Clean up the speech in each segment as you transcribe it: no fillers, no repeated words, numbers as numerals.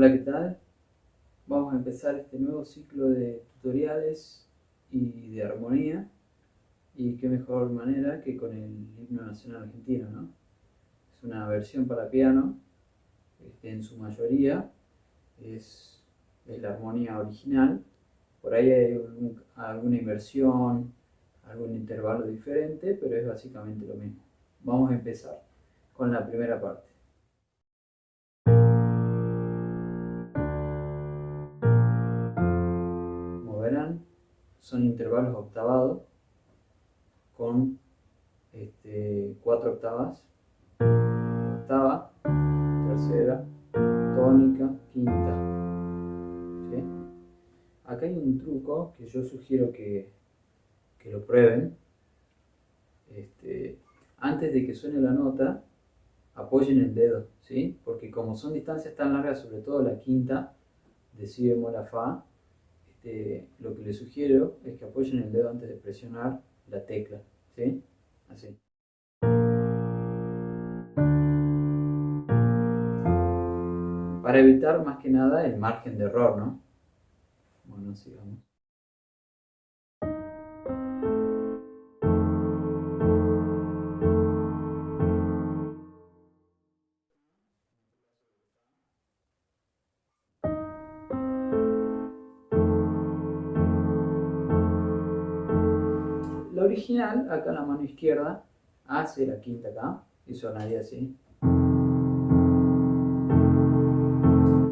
Hola, ¿qué tal? Vamos a empezar este nuevo ciclo de tutoriales y de armonía, y qué mejor manera que con el himno nacional argentino, ¿no? Es una versión para piano, en su mayoría es la armonía original. Por ahí hay alguna inversión, algún intervalo diferente, pero es básicamente lo mismo. Vamos a empezar con la primera parte. Como verán, son intervalos octavados con 4 octavas: octava, tercera, tónica, quinta. ¿Sí? Acá hay un truco que yo sugiero que lo prueben. Antes de que suene la nota, apoyen el dedo, ¿sí? Porque como son distancias tan largas, sobre todo la quinta de si bemol a fa, lo que les sugiero es que apoyen el dedo antes de presionar la tecla, ¿sí? Así. Para evitar más que nada el margen de error, ¿no? Bueno, sigamos. La original, acá en la mano izquierda, hace la quinta acá y sonaría así.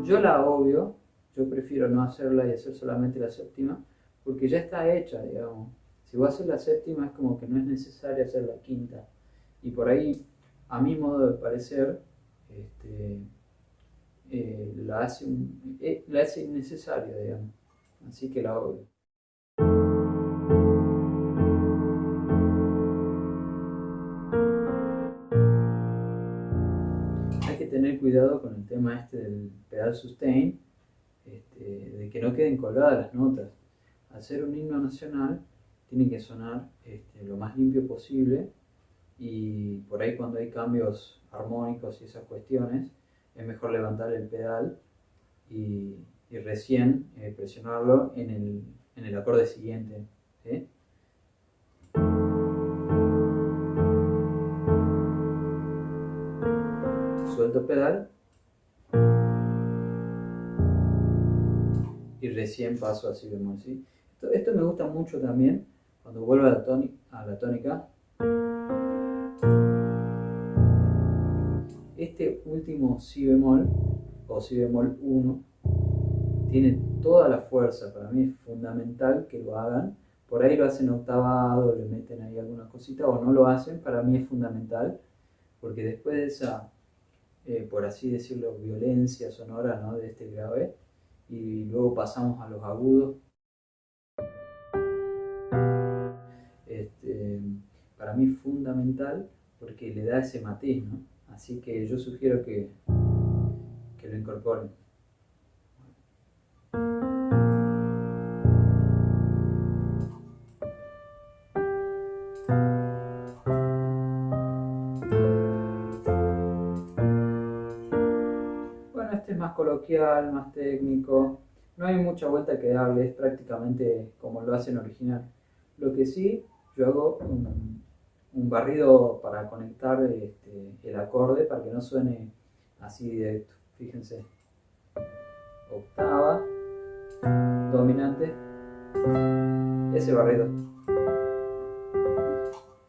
Yo la obvio, yo prefiero no hacerla y hacer solamente la séptima, porque ya está hecha, digamos. Si vos haces la séptima es como que no es necesario hacer la quinta. Y por ahí, a mi modo de parecer, la hace innecesaria, digamos. Así que la obvio. Hay que tener cuidado con el tema del pedal sustain, de que no queden colgadas las notas. Al ser un himno nacional, tiene que sonar lo más limpio posible, y por ahí cuando hay cambios armónicos y esas cuestiones, es mejor levantar el pedal y recién presionarlo en el acorde siguiente, ¿sí? Suelto pedal y recién paso a si bemol, ¿sí? Esto me gusta mucho también cuando vuelvo a la tónica. Este último si bemol, o si bemol 1, tiene toda la fuerza. Para mí es fundamental que lo hagan. Por ahí lo hacen octavado, le meten ahí alguna cosita, o no lo hacen. Para mí es fundamental, porque después de esa, por así decirlo, violencia sonora, ¿no?, de este grave, y luego pasamos a los agudos, para mí es fundamental porque le da ese matiz, ¿no? Así que yo sugiero que lo incorporen. Bueno, este es más coloquial, más técnico. No hay mucha vuelta que darle, es prácticamente como lo hacen original. Lo que sí, yo hago un barrido para conectar el acorde para que no suene así directo. Fíjense. Octava, dominante, ese barrido.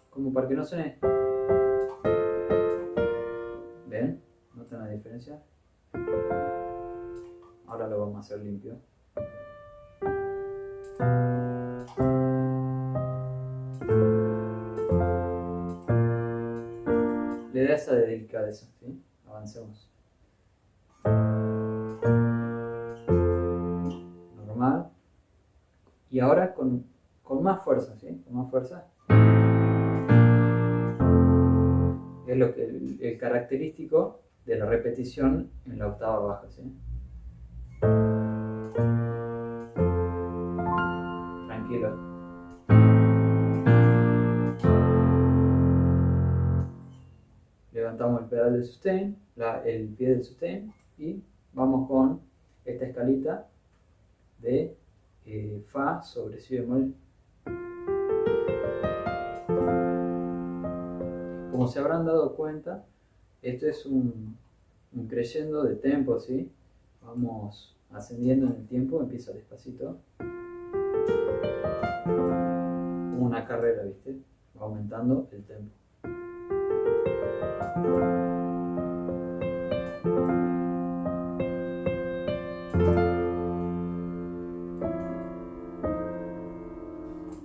Como para que no suene. ¿Ven? ¿Notan la diferencia? Ahora lo vamos a hacer limpio. Le da esa delicadeza, ¿sí? Avancemos. Normal. Y ahora con más fuerza, ¿sí? Con más fuerza. Es lo que el característico de la repetición en la octava baja, ¿sí? Tranquilo. Levantamos el pedal del sustain, el pie del sustain, y vamos con esta escalita de Fa sobre Si bemol. Como se habrán dado cuenta, esto es un crescendo de tempo, ¿sí? Vamos ascendiendo en el tiempo, empieza despacito. Como una carrera, ¿viste? Va aumentando el tempo.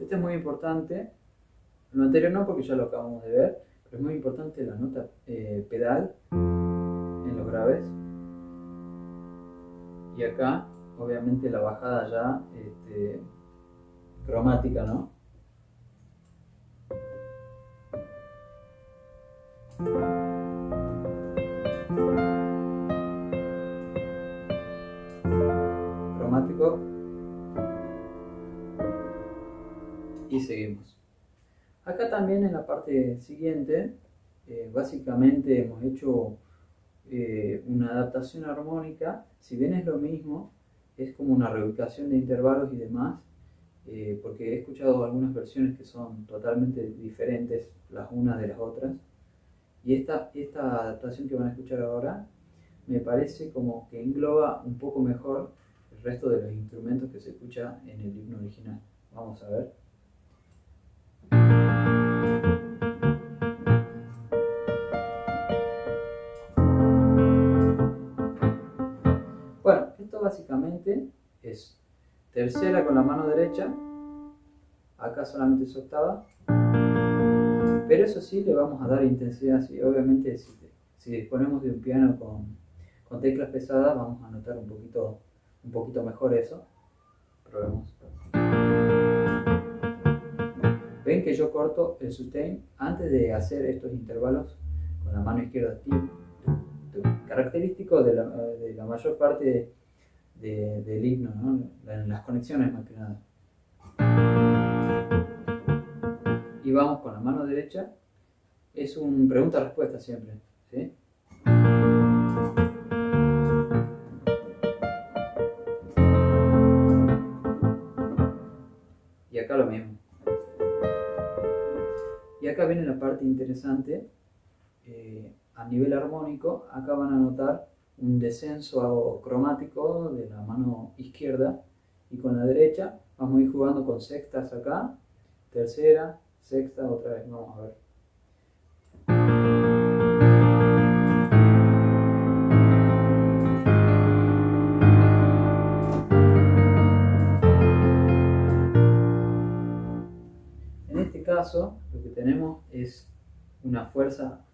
Este es muy importante. Lo anterior no, porque ya lo acabamos de ver, pero es muy importante la nota pedal en los graves. Y acá, obviamente, la bajada ya cromática, ¿no? Cromático. Y seguimos. Acá también en la parte siguiente, básicamente hemos hecho una adaptación armónica. Si bien es lo mismo, es como una reubicación de intervalos y demás, porque he escuchado algunas versiones que son totalmente diferentes las unas de las otras. Y esta adaptación que van a escuchar ahora me parece como que engloba un poco mejor el resto de los instrumentos que se escucha en el himno original. Vamos a ver. Bueno, esto básicamente es tercera con la mano derecha, acá solamente es octava, pero eso sí le vamos a dar intensidad. Sí, obviamente si disponemos de un piano con teclas pesadas vamos a notar un poquito mejor eso. Probemos. Ven que yo corto el sustain antes de hacer estos intervalos con la mano izquierda. Característico de la mayor parte del himno, ¿no? En las conexiones más que nada. Y vamos con la mano derecha. Es un pregunta-respuesta siempre, ¿sí? Y acá lo mismo. Y acá viene la parte interesante. A nivel armónico, acá van a notar un descenso cromático de la mano izquierda, y con la derecha vamos a ir jugando con sextas acá, tercera, sexta, otra vez, vamos a ver. En este caso, lo que tenemos es una fuerza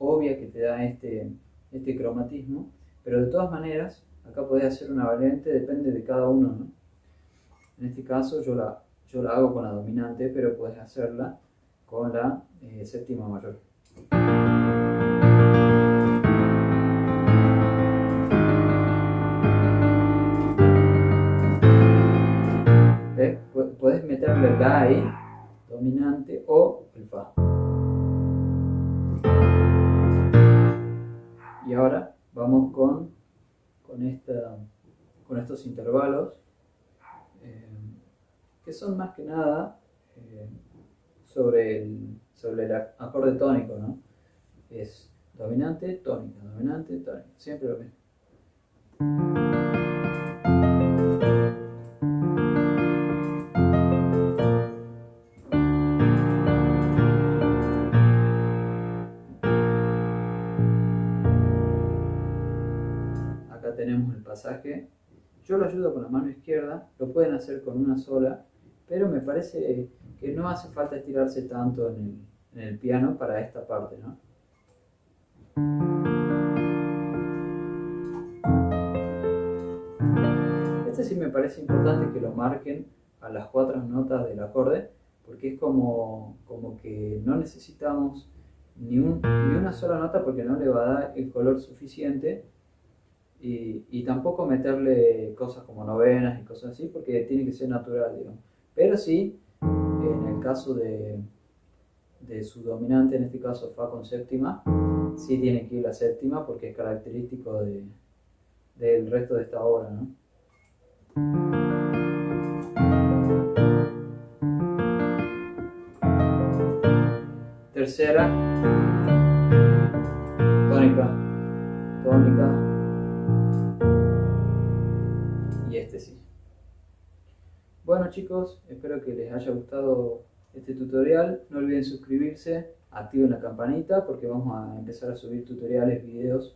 obvia que te da este cromatismo, pero de todas maneras, acá podés hacer una variante, depende de cada uno, ¿no? En este caso yo la hago con la dominante, pero puedes hacerla con la séptima mayor. ¿Ves? Puedes meterle el La ahí, dominante, o el Fa. Y ahora vamos con estos intervalos, que son más que nada sobre el acorde tónico, ¿no? Es dominante, tónica, dominante, tónica, siempre lo mismo. Acá tenemos el pasaje. Yo lo ayudo con la mano izquierda, lo pueden hacer con una sola, pero me parece que no hace falta estirarse tanto en el piano para esta parte, ¿no? Este sí me parece importante que lo marquen a las 4 notas del acorde, porque es como que no necesitamos ni una sola nota, porque no le va a dar el color suficiente. Y tampoco meterle cosas como novenas y cosas así, porque tiene que ser natural, digamos. Pero sí, en el caso de su dominante, en este caso Fa con séptima, sí tiene que ir la séptima, porque es característico del resto de esta obra, ¿no? Tercera, tónica, tónica, y este sí. Bueno chicos, espero que les haya gustado este tutorial. No olviden suscribirse, activen la campanita porque vamos a empezar a subir tutoriales, videos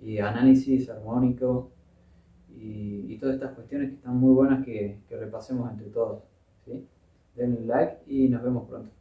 y análisis armónico y todas estas cuestiones que están muy buenas que repasemos entre todos, ¿sí? Denle like y nos vemos pronto.